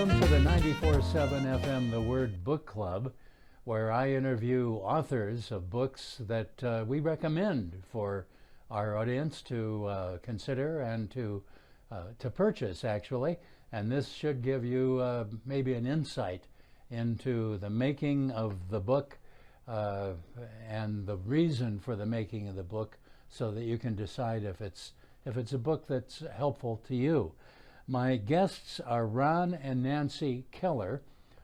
Welcome to the 94.7 FM The Word Book Club, where I interview authors of books that we recommend for our audience to consider and to purchase, actually. And this should give you maybe an insight into the making of the book and the reason for the making of the book, so that you can decide if it's a book that's helpful to you. My guests are Ron and Nancy Keller,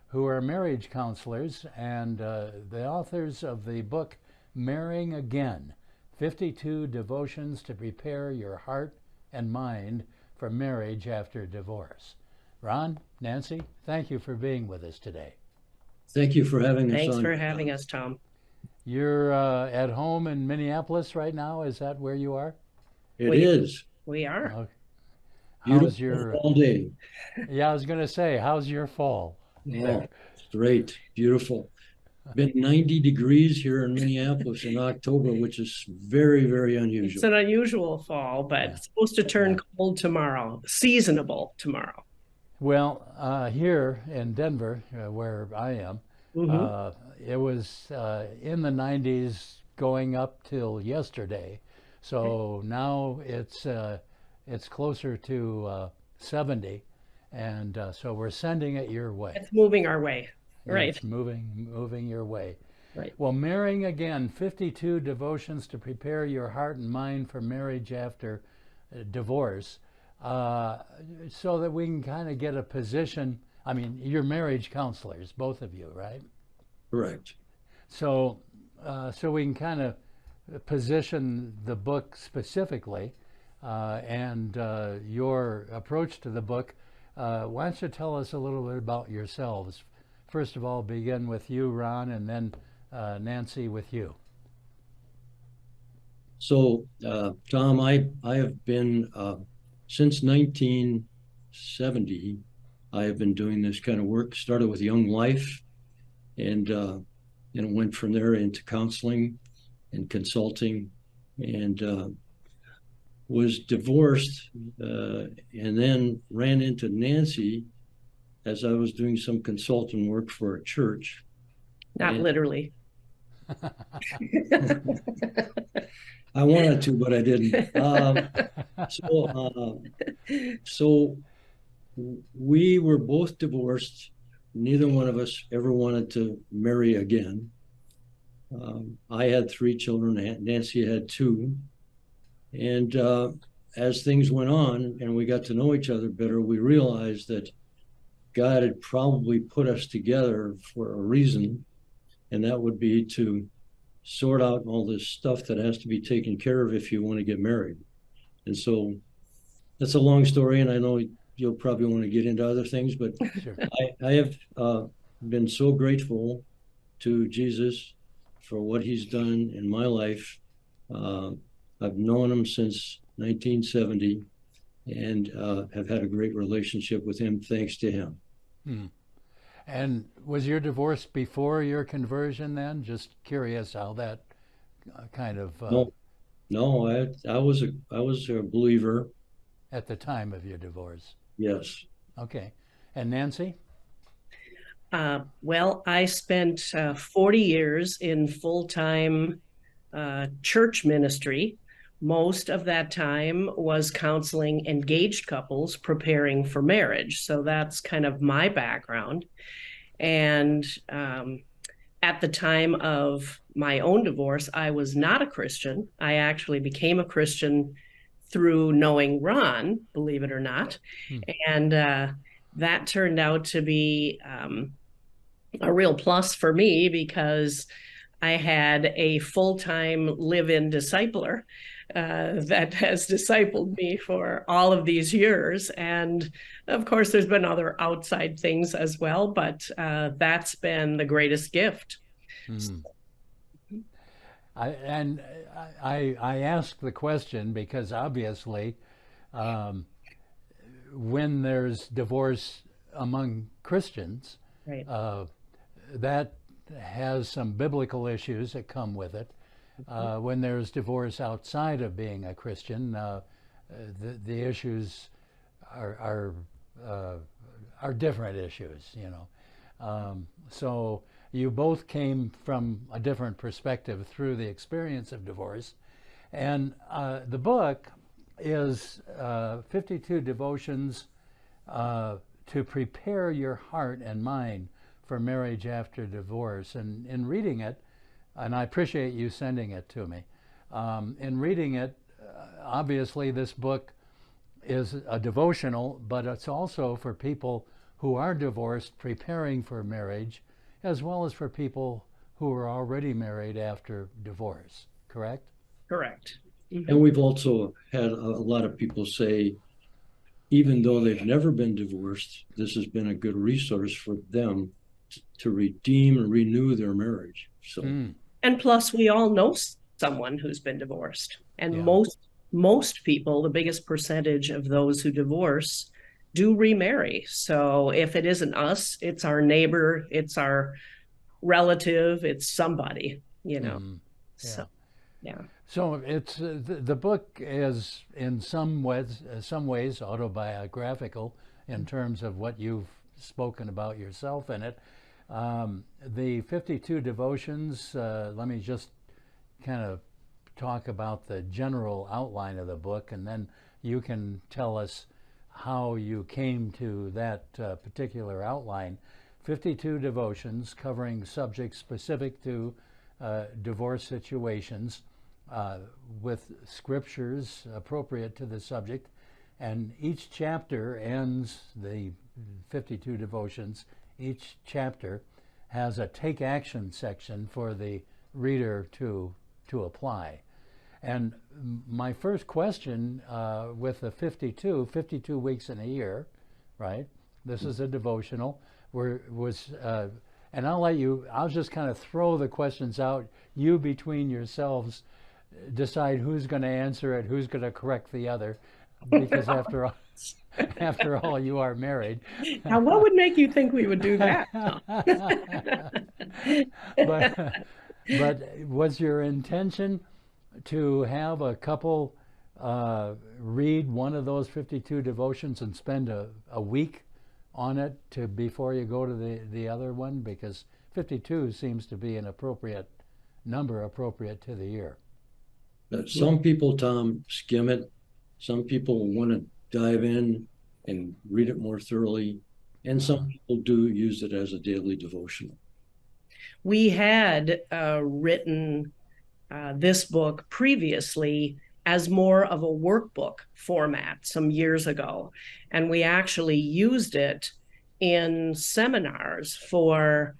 who are marriage counselors and the authors of the book Marrying Again, 52 Devotions to Prepare Your Heart and Mind for Marriage After Divorce. Ron, Nancy, thank you for being with us today. Thank you for having us on. Thanks for having us, Tom. You're at home in Minneapolis right now. Is that where you are? It is. We are. Okay. Beautiful How's your all day. Yeah, I was going to say, how's your fall? Oh, great. Beautiful. Been 90 degrees here in Minneapolis in October, which is very, very It's unusual. an unusual fall, but it's supposed to turn cold tomorrow, seasonable tomorrow. Well, here in Denver, where I am, it was in the 90s going up till yesterday. So now it's closer to 70, and so we're sending it your way. It's moving our way. Right. It's moving your way. Right. Well, Marrying Again, 52 Devotions to Prepare Your Heart and Mind for Marriage After Divorce, so that we can kind of get a position. I mean, you're marriage counselors, both of you, right? Correct. So we can kind of position the book specifically, and your approach to the book. Why don't you tell us a little bit about yourselves? First of all, begin with you, Ron, and then Nancy with you. So, Tom, I have been, since 1970, I have been doing this kind of work. Started with Young Life, and went from there into counseling and consulting, and was divorced, and then ran into Nancy as I was doing some consulting work for a church. Not literally. I wanted to, but I didn't. So we were both divorced. Neither one of us ever wanted to marry again. I had 3 children. Nancy had 2. And as things went on and we got to know each other better, we realized that God had probably put us together for a reason, and that would be to sort out all this stuff that has to be taken care of if you want to get married. And so that's a long story, and I know you'll probably want to get into other things, but Sure. I have been so grateful to Jesus for what he's done in my life. I've known him since 1970 and have had a great relationship with him thanks to him. And was your divorce before your conversion then? Just curious how that kind of No, I was a believer. at the time of your divorce. Yes. Okay. And Nancy? Well, I spent 40 years in full-time church ministry. Most of that time was counseling engaged couples preparing for marriage. So that's kind of my background. And at the time of my own divorce, I was not a Christian. I actually became a Christian through knowing Ron, believe it or not. And that turned out to be a real plus for me, because I had a full-time live-in discipler that has discipled me for all of these years. And of course, there's been other outside things as well, but that's been the greatest gift. I ask the question because obviously when there's divorce among Christians, Right. That has some biblical issues that come with it. When there's divorce outside of being a Christian, the issues are are different issues, so you both came from a different perspective through the experience of divorce. And the book is 52 devotions to prepare your heart and mind for marriage after divorce. And in reading it, and I appreciate you sending it to me, in reading it, obviously this book is a devotional, but it's also for people who are divorced preparing for marriage, as well as for people who are already married after divorce, correct? Correct. And we've also had a lot of people say, even though they've never been divorced, this has been a good resource for them to redeem and renew their marriage. So, and plus, we all know someone who's been divorced, and most people, the biggest percentage of those who divorce, do remarry. So if it isn't us, it's our neighbor, it's our relative, it's somebody, So, yeah. So it's the book is in some ways autobiographical in terms of what you've spoken about yourself in it. The 52 devotions, let me just kind of talk about the general outline of the book, and then you can tell us how you came to that particular outline. 52 devotions covering subjects specific to divorce situations, with scriptures appropriate to the subject, and each chapter ends the 52 devotions. Each chapter has a take action section for the reader to apply. And my first question with the 52 weeks in a year, right? This is a devotional. And I'll just kind of throw the questions out. You between yourselves decide who's going to answer it, who's going to correct the other, because after all, you are married. Now, what would make you think we would do that? But was your intention to have a couple read one of those 52 devotions and spend a week on it before you go to the other one? Because 52 seems to be an appropriate number, appropriate to the year. Some people, Tom, skim it. Some people want to dive in and read it more thoroughly. And some people do use it as a daily devotional. We had written this book previously as more of a workbook format some years ago. And we actually used it in seminars for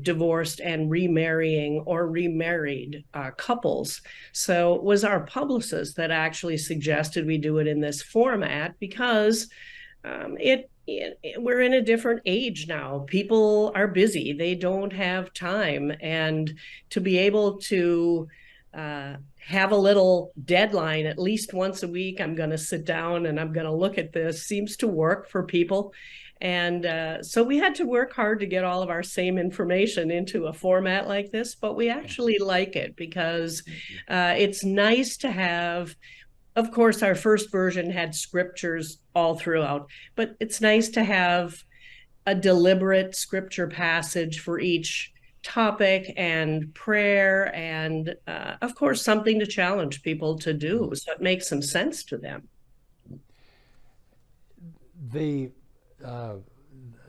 divorced and remarrying or remarried couples. So it was our publicist that actually suggested we do it in this format because we're in a different age now. People are busy. They don't have time. And to be able to have a little deadline at least once a week, I'm going to sit down and I'm going to look at this, seems to work for people. And so we had to work hard to get all of our same information into a format like this, but we actually like it because it's nice to have. Of course, our first version had scriptures all throughout, but it's nice to have a deliberate scripture passage for each topic and prayer and, of course, something to challenge people to do so it makes some sense to them.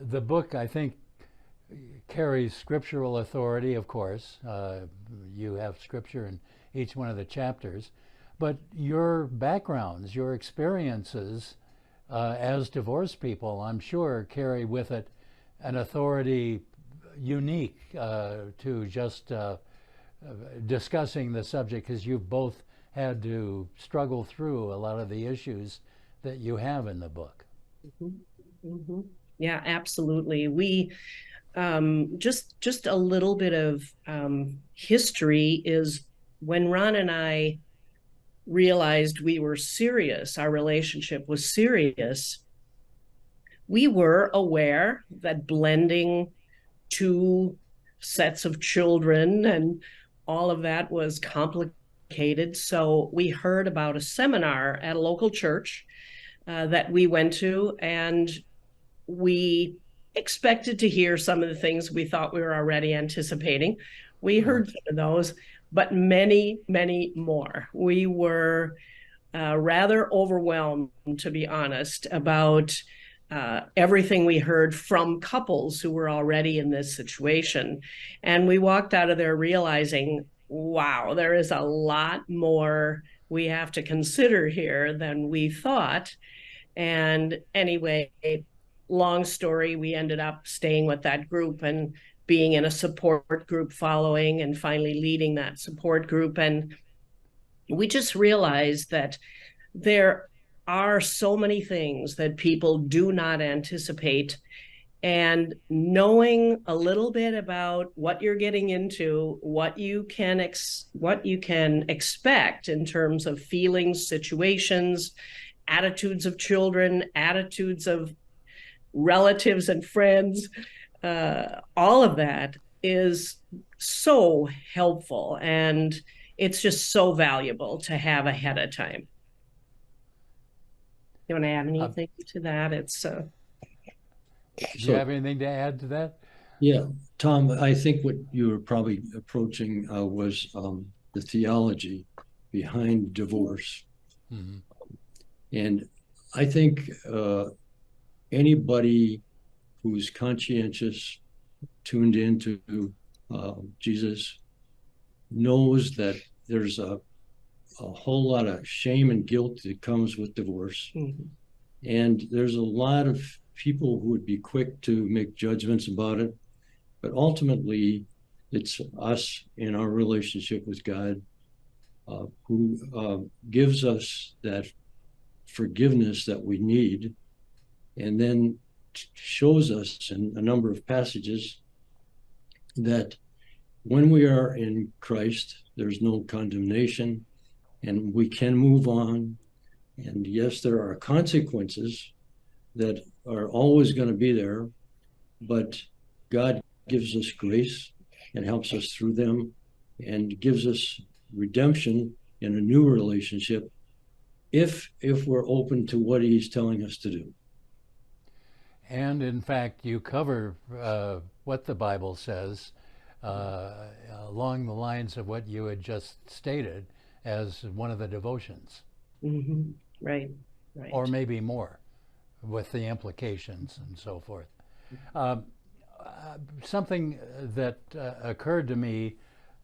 The book, I think, carries scriptural authority, of course. You have scripture in each one of the chapters. But your backgrounds, your experiences as divorced people, I'm sure, carry with it an authority unique to just discussing the subject, because you've both had to struggle through a lot of the issues that you have in the book. Mm-hmm. Mm-hmm. Yeah, absolutely. We just a little bit of history is when Ron and I realized we were serious, our relationship was serious, we were aware that blending two sets of children and all of that was complicated. So we heard about a seminar at a local church that we went to, and we expected to hear some of the things we thought we were already anticipating. We heard some of those, but many, many more. We were rather overwhelmed, to be honest, about everything we heard from couples who were already in this situation. And we walked out of there realizing, wow, there is a lot more we have to consider here than we thought. And anyway, long story, we ended up staying with that group and being in a support group following and finally leading that support group. And we just realized that there are so many things that people do not anticipate. And knowing a little bit about what you're getting into, what you can expect in terms of feelings, situations, attitudes of children, attitudes of relatives and friends, all of that is so helpful, and it's just so valuable to have ahead of time. You want to add anything to that? Do you have anything to add to that? Yeah, Tom, I think what you were probably approaching was the theology behind divorce. Mm-hmm. And I think anybody who's conscientious, tuned into Jesus, knows that there's a whole lot of shame and guilt that comes with divorce. Mm-hmm. And there's a lot of people who would be quick to make judgments about it. But ultimately, it's us in our relationship with God who gives us that forgiveness that we need, and then shows us in a number of passages that when we are in Christ, there's no condemnation and we can move on. And yes, there are consequences that are always going to be there, but God gives us grace and helps us through them and gives us redemption in a new relationship if we're open to what he's telling us to do. And in fact, you cover what the Bible says along the lines of what you had just stated as one of the devotions. Mm-hmm. Right. Or maybe more, with the implications and so forth. Something that occurred to me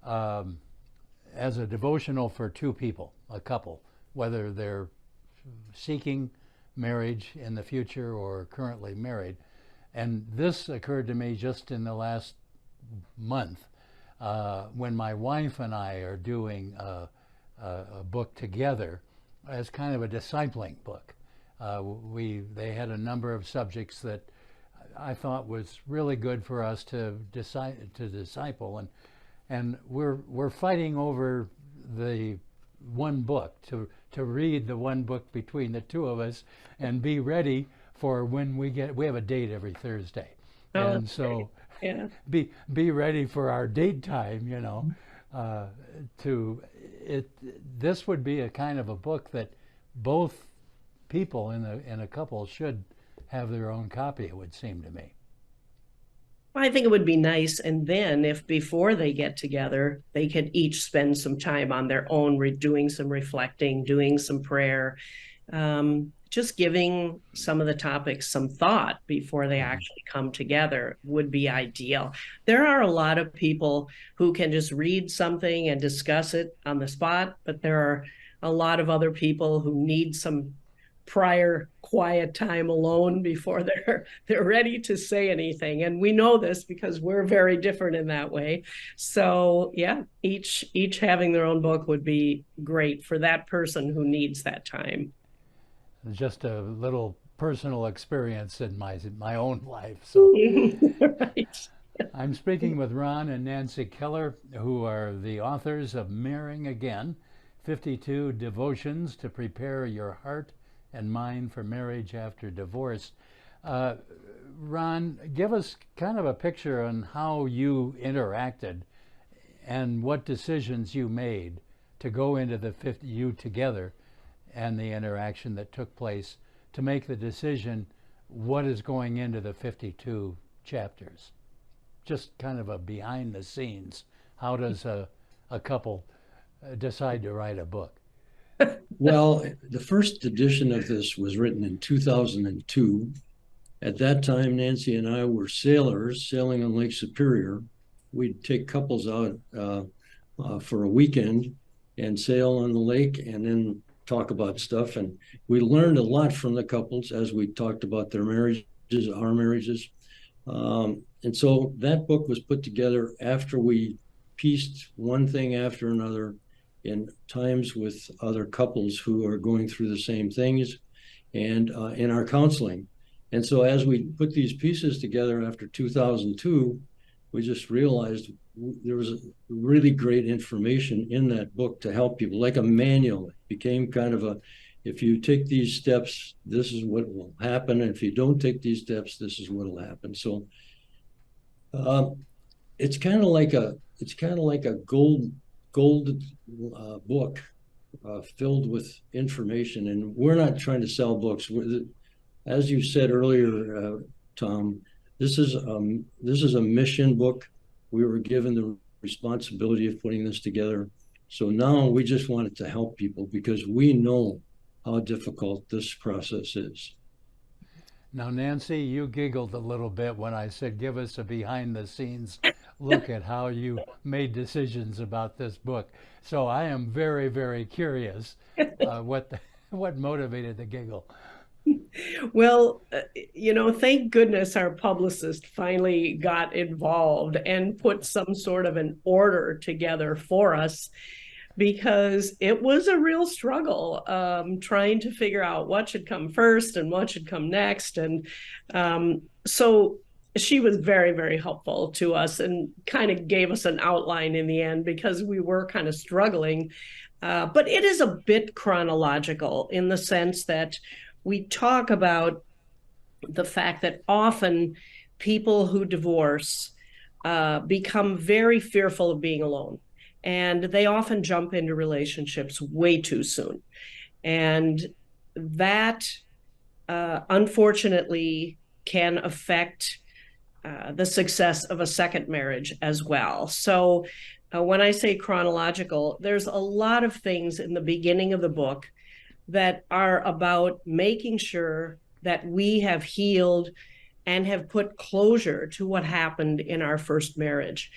as a devotional for two people, a couple, whether they're seeking marriage in the future or currently married. And this occurred to me just in the last month when my wife and I are doing a book together as kind of a discipling book. They had a number of subjects that I thought was really good for us to disciple, and we're fighting over the one book, to read the one book between the two of us and be ready for when we have a date every Thursday. Oh, and so yeah. be ready for our date time, you know. This would be a kind of a book that both people in a couple should have their own copy, it would seem to me. I think it would be nice, and then if before they get together, they could each spend some time on their own, doing some reflecting, doing some prayer, just giving some of the topics some thought before they actually come together would be ideal. There are a lot of people who can just read something and discuss it on the spot, but there are a lot of other people who need some prior quiet time alone before they're ready to say anything. And we know this because we're very different in that way. So yeah, each having their own book would be great for that person who needs that time. Just a little personal experience in my own life. So right. I'm speaking with Ron and Nancy Keller, who are the authors of Marrying Again, 52 Devotions to Prepare Your Heart and Mind for Marriage After Divorce. Ron, give us kind of a picture on how you interacted and what decisions you made to go into you together and the interaction that took place to make the decision what is going into the 52 chapters? Just kind of a behind the scenes. How does a couple decide to write a book? Well, the first edition of this was written in 2002. At that time, Nancy and I were sailors sailing on Lake Superior. We'd take couples out for a weekend and sail on the lake and then talk about stuff. And we learned a lot from the couples as we talked about their marriages, our marriages. And so that book was put together after we pieced one thing after another in times with other couples who are going through the same things and in our counseling. And so as we put these pieces together after 2002, we just realized there was really great information in that book to help people, like a manual. It became kind of a, if you take these steps, this is what will happen. And if you don't take these steps, this is what will happen. So it's kind of like a gold book filled with information. And we're not trying to sell books. As you said earlier, Tom, this is a mission book. We were given the responsibility of putting this together. So now we just wanted to help people because we know how difficult this process is. Now, Nancy, you giggled a little bit when I said, give us a behind the scenes look at how you made decisions about this book. So I am very, very curious what motivated the giggle. Well, thank goodness our publicist finally got involved and put some sort of an order together for us, because it was a real struggle trying to figure out what should come first and what should come next. And so she was very, very helpful to us and kind of gave us an outline in the end because we were kind of struggling. But it is a bit chronological in the sense that we talk about the fact that often people who divorce become very fearful of being alone. And they often jump into relationships way too soon. And that, unfortunately, can affect the success of a second marriage as well. So when I say chronological, there's a lot of things in the beginning of the book that are about making sure that we have healed and have put closure to what happened in our first marriage.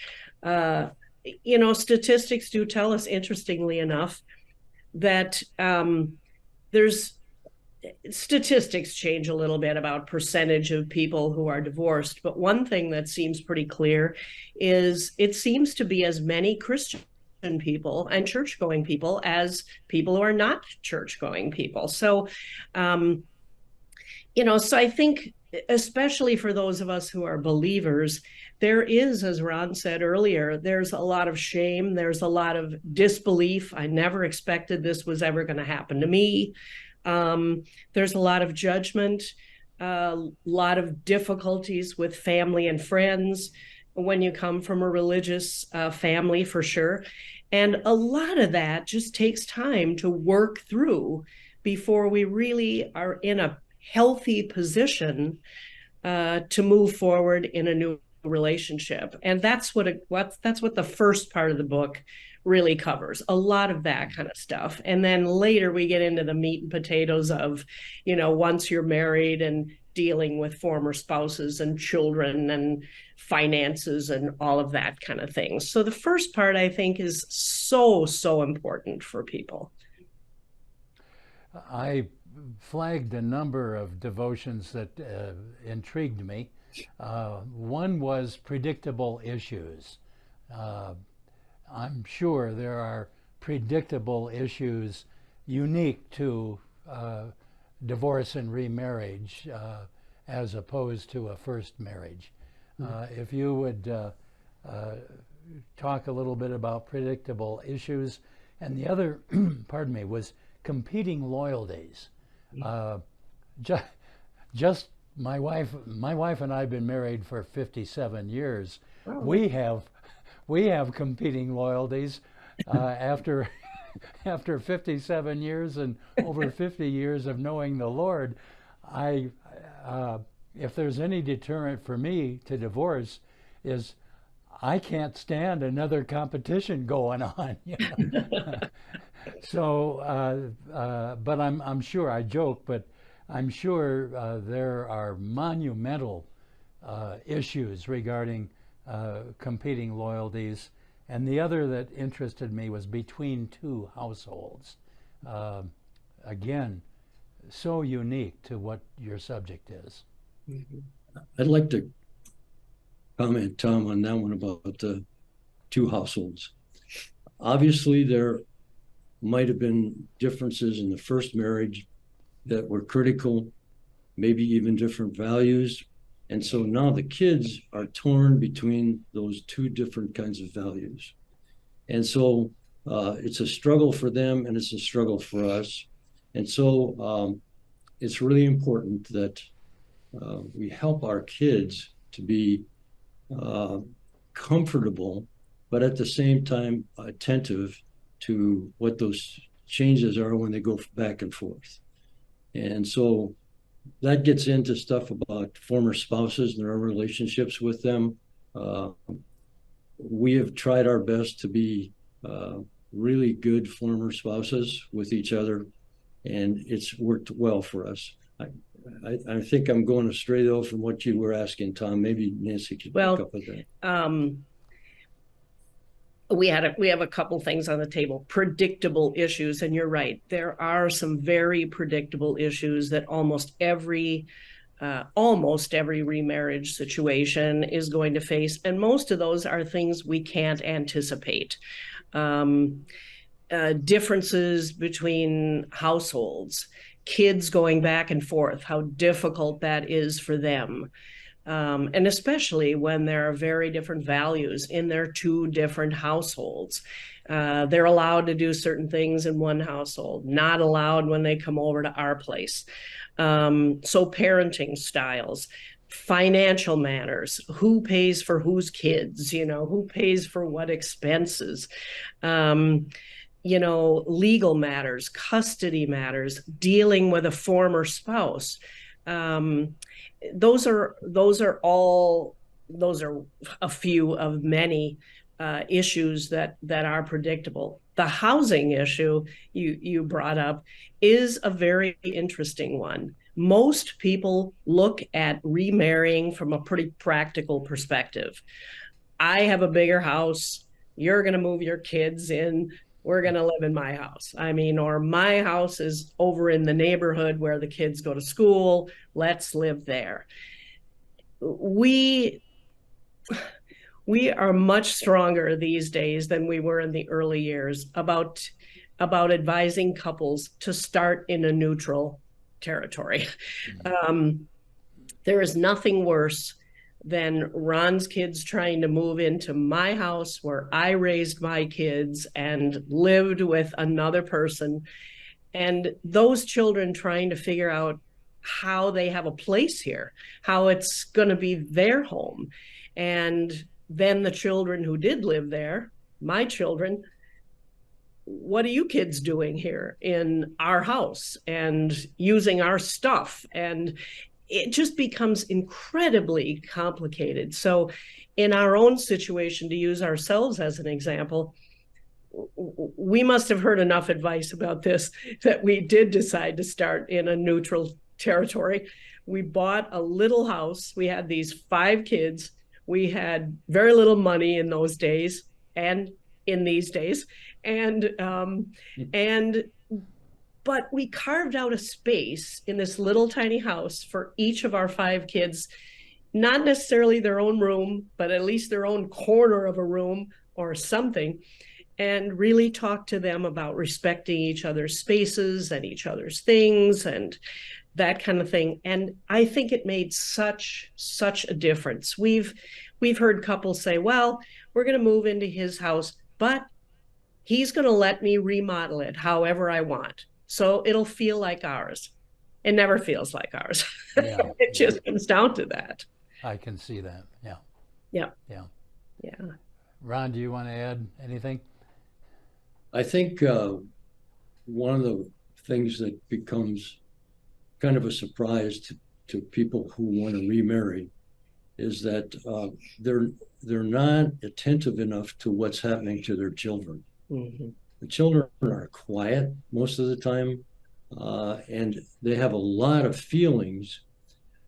Statistics do tell us, interestingly enough, that statistics change a little bit about percentage of people who are divorced. But one thing that seems pretty clear is it seems to be as many Christian people and church-going people as people who are not church-going people. So, so I think, especially for those of us who are believers, there is, as Ron said earlier, there's a lot of shame. There's a lot of disbelief. I never expected this was ever going to happen to me. There's a lot of judgment, a lot of difficulties with family and friends when you come from a religious family, for sure. And a lot of that just takes time to work through before we really are in a healthy position to move forward in a new relationship. And that's what the first part of the book really covers, a lot of that kind of stuff. And then later we get into the meat and potatoes of, once you're married and dealing with former spouses and children and finances and all of that kind of thing. So the first part, I think, is so, so important for people. I flagged a number of devotions that intrigued me. One was predictable issues. I'm sure there are predictable issues unique to divorce and remarriage as opposed to a first marriage. If you would talk a little bit about predictable issues. And the other, pardon me, was competing loyalties. Just my wife and I have been married for 57 years. Wow. We have competing loyalties after 57 years and over 50 years of knowing the Lord. if there's any deterrent for me to divorce, is I can't stand another competition going on. You know? So, but I'm sure, I joke, but I'm sure there are monumental issues regarding competing loyalties. And the other that interested me was between two households. Again, so unique to what your subject is. I'd like to comment, Tom, on that one about the two households. Obviously, there might have been differences in the first marriage that were critical, maybe even different values. And so now the kids are torn between those two different kinds of values. And so it's a struggle for them and it's a struggle for us. And so it's really important that we help our kids to be comfortable, but at the same time attentive to what those changes are when they go back and forth. And so that gets into stuff about former spouses and our relationships with them. We have tried our best to be really good former spouses with each other, and it's worked well for us. I think I'm going astray, though, from what you were asking, Tom. Maybe Nancy could pick up with that. We have a couple things on the table. Predictable issues, and you're right. There are some very predictable issues that almost every remarriage situation is going to face, and most of those are things we can't anticipate. Differences between households, kids going back and forth, how difficult that is for them. And especially when there are very different values in their two different households. They're allowed to do certain things in one household, not allowed when they come over to our place. So parenting styles, financial matters, who pays for whose kids, who pays for what expenses, legal matters, custody matters, dealing with a former spouse. Those are a few of many issues that are predictable. The housing issue you brought up is a very interesting one. Most people look at remarrying from a pretty practical perspective. I have a bigger house. You're going to move your kids in. We're going to live in my house. Or my house is over in the neighborhood where the kids go to school. Let's live there. We are much stronger these days than we were in the early years about advising couples to start in a neutral territory. There is nothing worse than Ron's kids trying to move into my house where I raised my kids and lived with another person, and those children trying to figure out how they have a place here, how it's going to be their home. And then the children who did live there, my children, what are you kids doing here in our house and using our stuff? And it just becomes incredibly complicated. So in our own situation, to use ourselves as an example, we must have heard enough advice about this that we did decide to start in a neutral territory. We bought a little house. We had these 5 kids. We had very little money in those days and in these days. But we carved out a space in this little tiny house for each of our 5 kids, not necessarily their own room, but at least their own corner of a room or something, and really talk to them about respecting each other's spaces and each other's things and that kind of thing. And I think it made such a difference. We've heard couples say, well, we're going to move into his house, but he's going to let me remodel it however I want. So it'll feel like ours. It never feels like ours. Yeah, It just comes down to that. I can see that. Yeah. Yeah. Yeah. Yeah. Ron, do you want to add anything? I think one of the things that becomes kind of a surprise to people who want to remarry is that they're not attentive enough to what's happening to their children. Mhm. The children are quiet most of the time, and they have a lot of feelings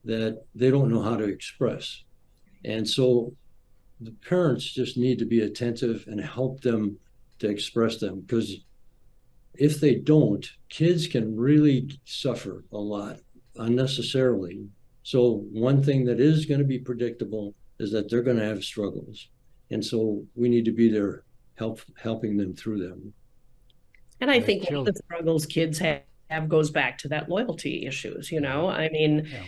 that they don't know how to express. And so the parents just need to be attentive and help them to express them, because if they don't, kids can really suffer a lot unnecessarily. So one thing that is going to be predictable is that they're going to have struggles. And so we need to be there helping them through them. And I The think one of children. the struggles kids have goes back to that loyalty issues, you know? I mean, Yeah.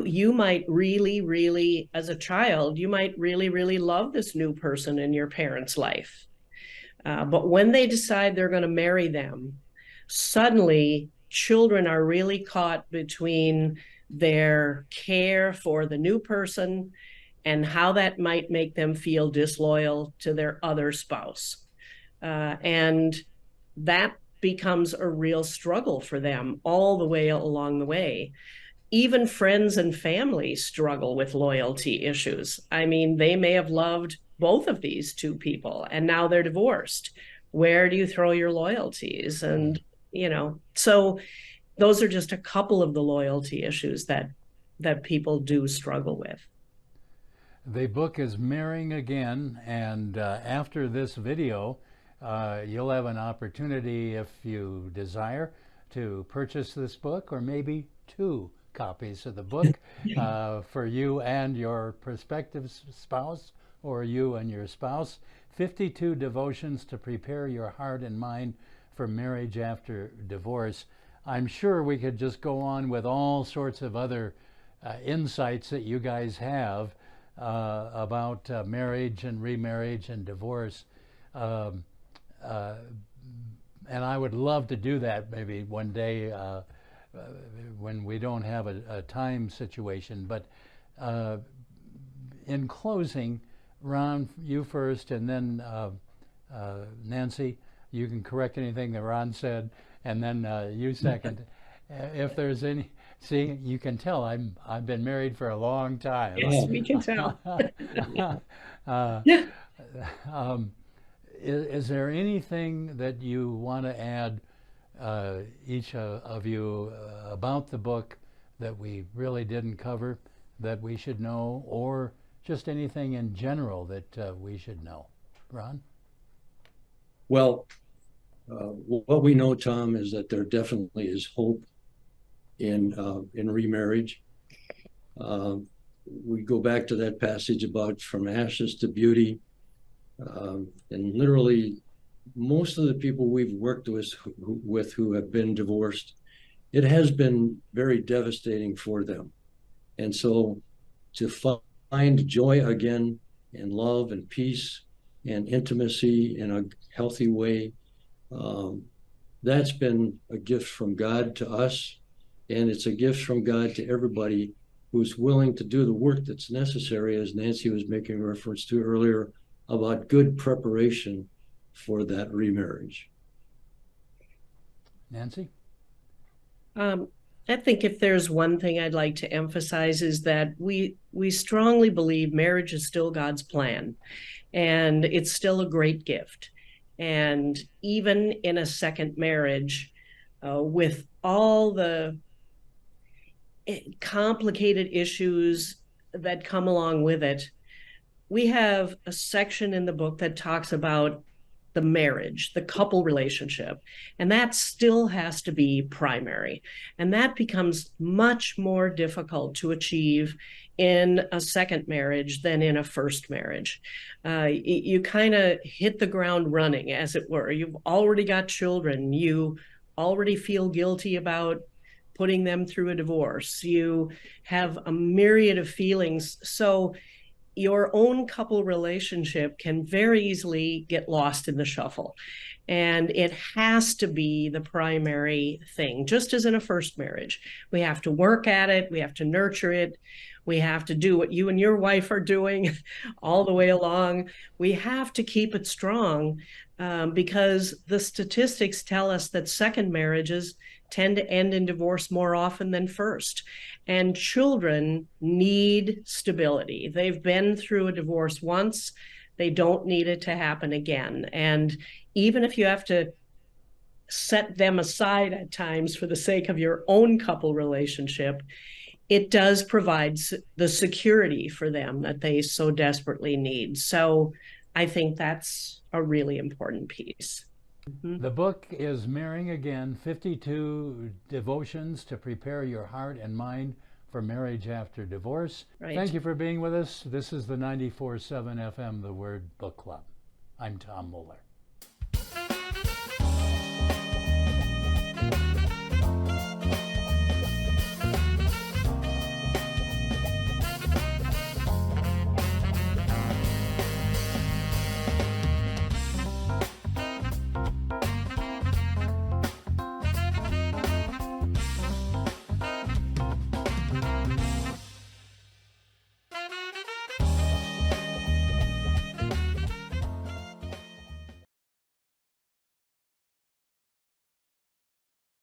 you might really, really, as a child, you might really, really love this new person in your parents' life. But when they decide they're going to marry them, suddenly children are really caught between their care for the new person and how that might make them feel disloyal to their other spouse. And that becomes a real struggle for them all the way along the way. Even friends and family struggle with loyalty issues. I mean, they may have loved both of these two people and now they're divorced. Where do you throw your loyalties? And, you know, so those are just a couple of the loyalty issues that people do struggle with. The book is Marrying Again, and after this video, you'll have an opportunity, if you desire, to purchase this book, or maybe 2 copies of the book for you and your prospective spouse, or you and your spouse. 52 devotions to prepare your heart and mind for marriage after divorce. I'm sure we could just go on with all sorts of other insights that you guys have about marriage and remarriage and divorce. And I would love to do that maybe one day when we don't have a time situation. But in closing, Ron, you first, and then Nancy, you can correct anything that Ron said, and then you second. If there's any, see, you can tell I've been married for a long time. Yes, we can tell. Is there anything that you want to add, each of you, about the book that we really didn't cover that we should know, or just anything in general that we should know? Ron? Well, what we know, Tom, is that there definitely is hope in remarriage. We go back to that passage about from ashes to beauty. And literally, most of the people we've worked with who have been divorced, it has been very devastating for them. And so to find joy again and love and peace and intimacy in a healthy way, that's been a gift from God to us. And it's a gift from God to everybody who's willing to do the work that's necessary, as Nancy was making reference to earlier, about good preparation for that remarriage. Nancy? I think if there's one thing I'd like to emphasize is that we strongly believe marriage is still God's plan, and it's still a great gift. And even in a second marriage, with all the complicated issues that come along with it, we have a section in the book that talks about the marriage, the couple relationship, and that still has to be primary. And that becomes much more difficult to achieve in a second marriage than in a first marriage. You kind of hit the ground running, as it were. You've already got children. You already feel guilty about putting them through a divorce. You have a myriad of feelings. So your own couple relationship can very easily get lost in the shuffle. And it has to be the primary thing, just as in a first marriage. We have to work at it. We have to nurture it. We have to do what you and your wife are doing all the way along. We have to keep it strong because the statistics tell us that second marriages tend to end in divorce more often than first. And children need stability. They've been through a divorce once. They don't need it to happen again. And even if you have to set them aside at times for the sake of your own couple relationship, it does provide the security for them that they so desperately need. So I think that's a really important piece. The book is Marrying Again, 52 Devotions to Prepare Your Heart and Mind for Marriage After Divorce. Right. Thank you for being with us. This is the 94.7 FM, The Word Book Club. I'm Tom Moller.